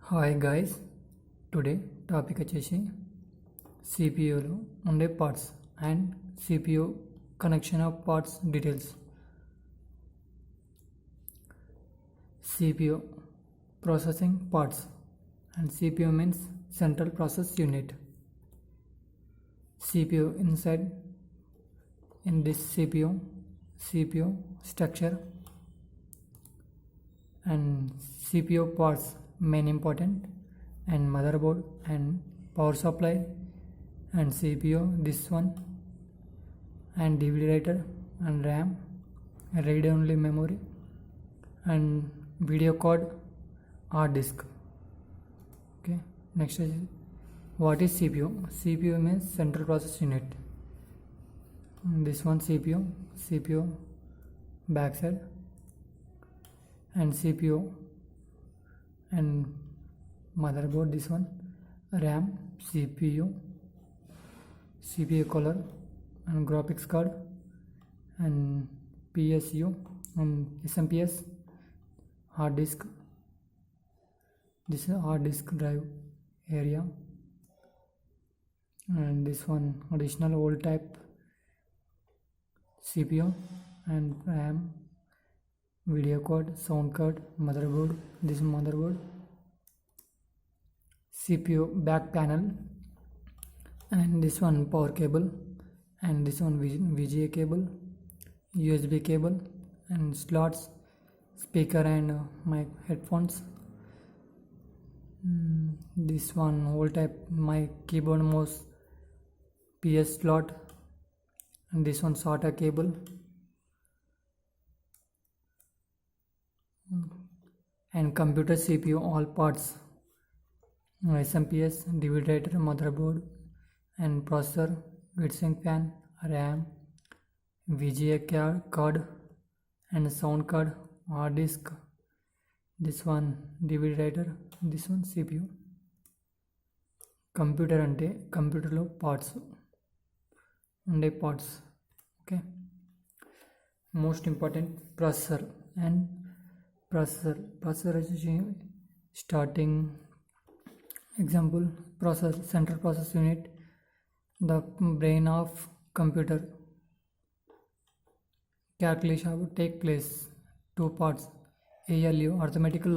Hi guys, today topic వచ్చేసి సిపియూలో ఉండే parts and CPU connection of parts details. CPU processing parts and CPU means central process unit. CPU inside in this CPU structure and CPU parts main important and motherboard and power supply and CPU this one and DVD writer and RAM and read only memory and video card, hard disk. Okay, next is what is CPU. CPU means central process unit. This one CPU backside and CPU and motherboard, this one RAM, CPU color and graphics card and PSU and SMPS, hard disk. This is hard disk drive area and this one additional old type CPU and RAM, video card, sound card, motherboard. This motherboard, CPU back panel and this one power cable and this one VGA cable, USB cable and slots, speaker and mic, headphones. This one old type mic, keyboard, mouse, PS slot and this one SATA cable and computer CPU all parts, SMPS, DVD writer, motherboard and processor, heatsink fan, RAM, VGA card and sound card, hard disk. This one DVD writer, this one CPU. Computer అంటే కంప్యూటర్లో parts ఉండే parts. Okay, most important processor and processor వచ్చేసి starting example processor, central process unit, the brain of computer. Calculation take place, two parts, ALU arithmetical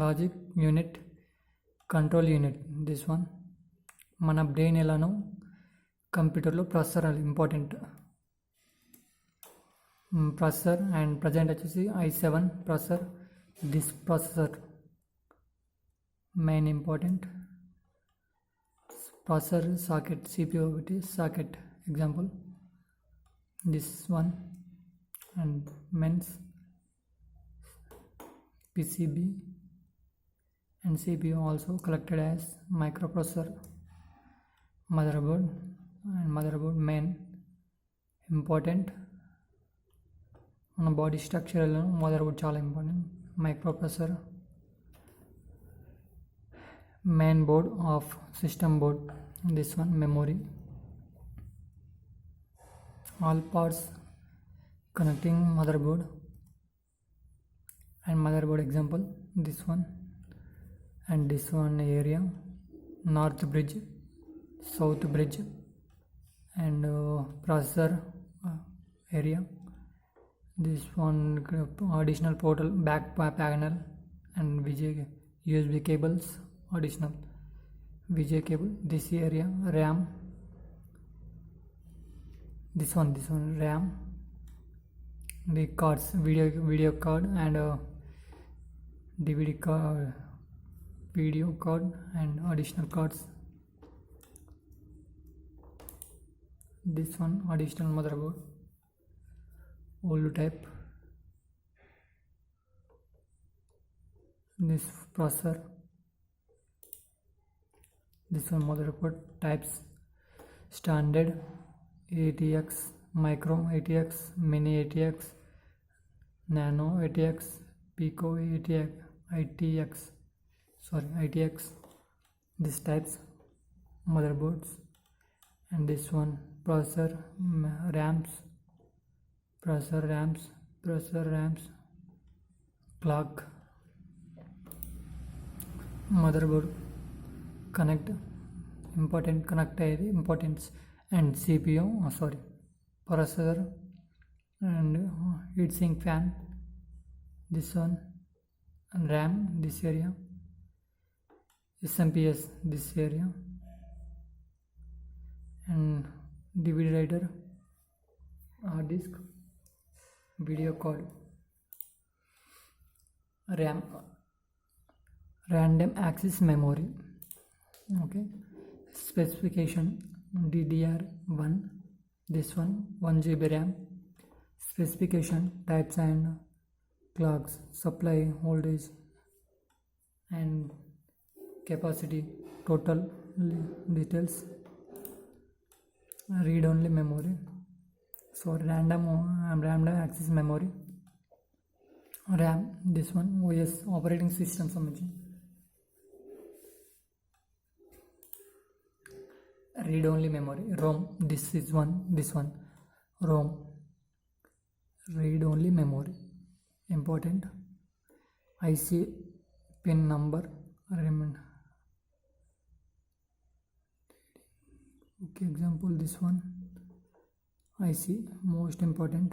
logic unit, control unit. This one మన brain ఎలానో కంప్యూటర్లో processor important. Processor and present వచ్చేసి i7 processor. This processor main important. Processor socket, CPU ఒకటి socket example this one and MEMS, PCB and CPU also collected as microprocessor. Motherboard and motherboard main important. మన body స్ట్రక్చర్లో motherboard చాలా important. Microprocessor main board of system board. This one memory. All parts connecting motherboard and motherboard example this one and this one area, north bridge, south bridge and processor area. This one additional portal, back panel and USB cables, additional VGA cable. This area RAM, this one RAM, the cards, video card and DVD card, video card and additional cards. This one additional motherboard, old type. This processor, this one motherboard types, standard, ATX, micro ATX, mini ATX, nano ATX, pico ATX, ITX. This types motherboards and this one processor RAMs, clock, motherboard connect important connect importance, and CPU processor and heatsink fan, this one, and RAM this area, SMPS this area, and DVD writer, hard disk, video card, RAM, random access memory. Okay, specification DDR1, this one 1 GB RAM. Specification types and clocks, supply voltage and capacity, total details, read only memory, so random access memory, RAM, this one OS operating system సంబంధించి, read only memory, ROM, this one ROM, read only memory, important, IC pin number, remember. Okay, example this one, IC most important,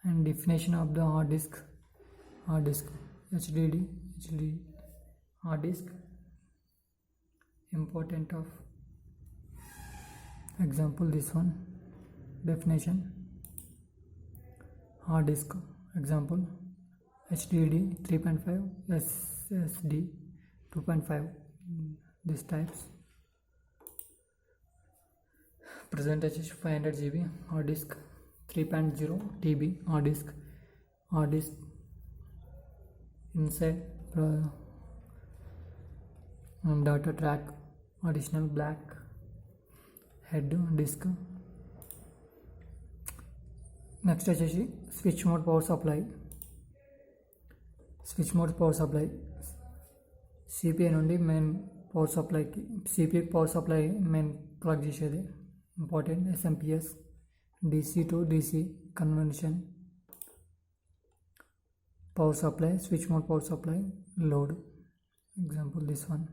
and definition of the hard disk, HDD hard disk, important of example this one, definition hard disk, example HDD 3.5, SSD 2.5, these types. Present వచ్చేసి 500 GB hard disk, 3.0 TB hard disk inside data track, additional black head disk. Next వచ్చేసి switch mode power supply, CPU నుండి main power సప్లైకి, CPU power supply main plug చేసేది important, SMPS, DC to DC conversion power supply, switch mode power supply, load, example this one,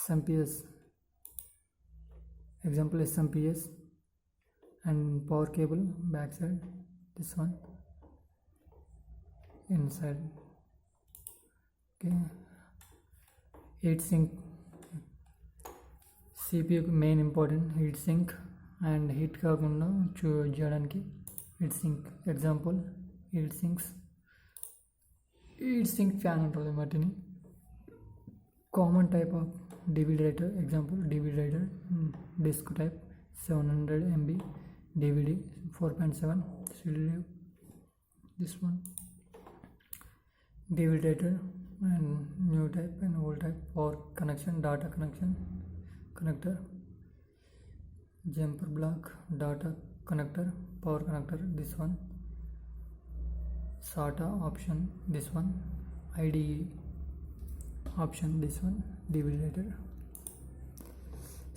SMPS, example SMPS, and power cable backside, this one inside. Okay, heat sink, CPU main important heat sink, and heat కాకుండా చేయడానికి heat sink, example heat sink fan ఉంటుంది వాటిని, common type of DVD writer, example DVD writer, disk type 700 MB, DVD 4.7, CD drive, this one, DVD writer, and new type and old type, power connection, data connection connector, jumper block, data connector, power connector, this one, SATA option, this one, IDE option, this one, DVD writer,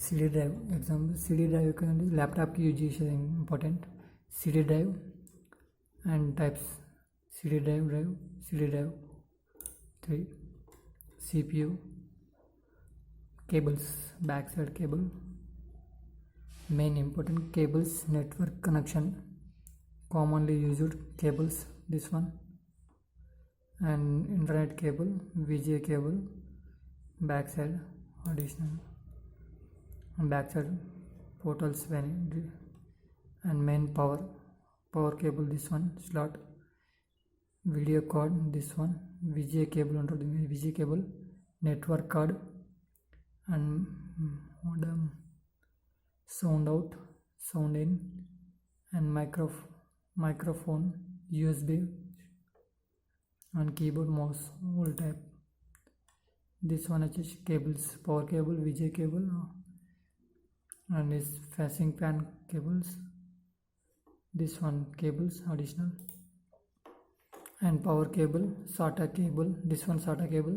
CD drive, example CD drive laptop ki use chese important, CD drive and types, CD drive 3, CPU, cables, backside cable, main important cables, network connection, commonly used cables, this one, and internet cable, VGA cable, backside additional, and backside portals, and main power cable, this one, slot, video card, this one, VGA cable under the VGA cable, network card, and modem, sound out, sound in, and microphone, USB, and keyboard, mouse, all type. This one is cables, power cable, VGA cable, and this facing fan cables, this one cables additional, and power cable, SATA cable, this one SATA cable,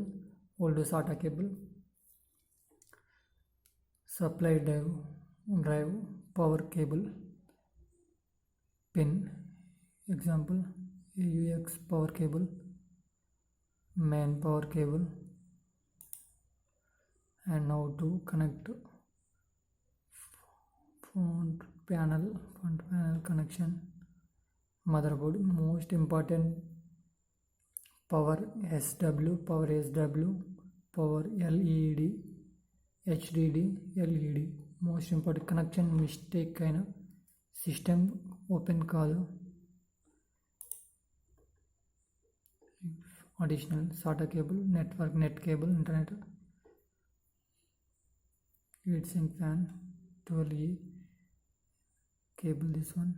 older SATA cable, supply drive, power cable, pin, example AUX power cable, main power cable. And now to connect front panel connection. Motherboard, most important, power SW, power LED, HDD, LED. Most important connection mistake అయిన system open కాదు. Additional SATA cable, network net cable, internet, heatsink fan, 12E cable, this one,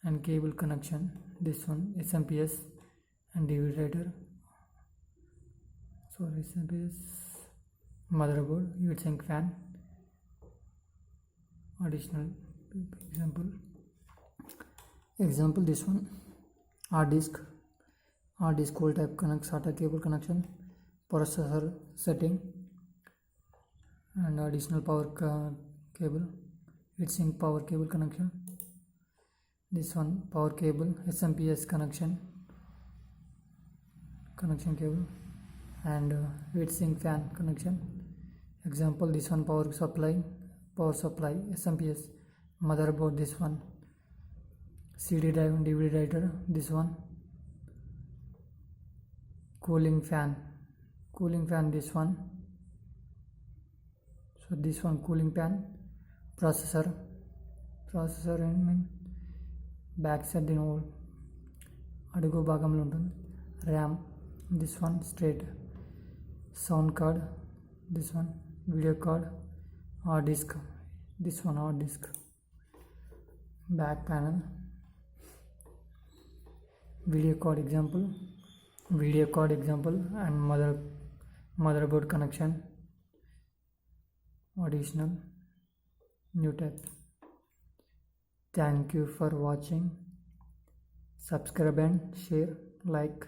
and cable connection, this one, SMPS and DVD writer, sorry, SMPS, motherboard, heatsink fan. Additional example this one, hard disk cold type connect, SATA cable connection, processor setting, and additional power cable, heatsink power cable connection, this one power cable, SMPS connection cable, and heatsink fan connection. Example this one, power supply, SMPS, motherboard, this one, CD drive and DVD writer, this one, cooling fan, this one, so this one cooling fan, processor and back side దీని అడుగు భాగంలో ఉంటుంది. RAM, this one straight, sound card, this one video card, hard disk, this one hard disk, back panel, video card example, and motherboard connection, additional new type. Thank you for watching. Subscribe and share, like.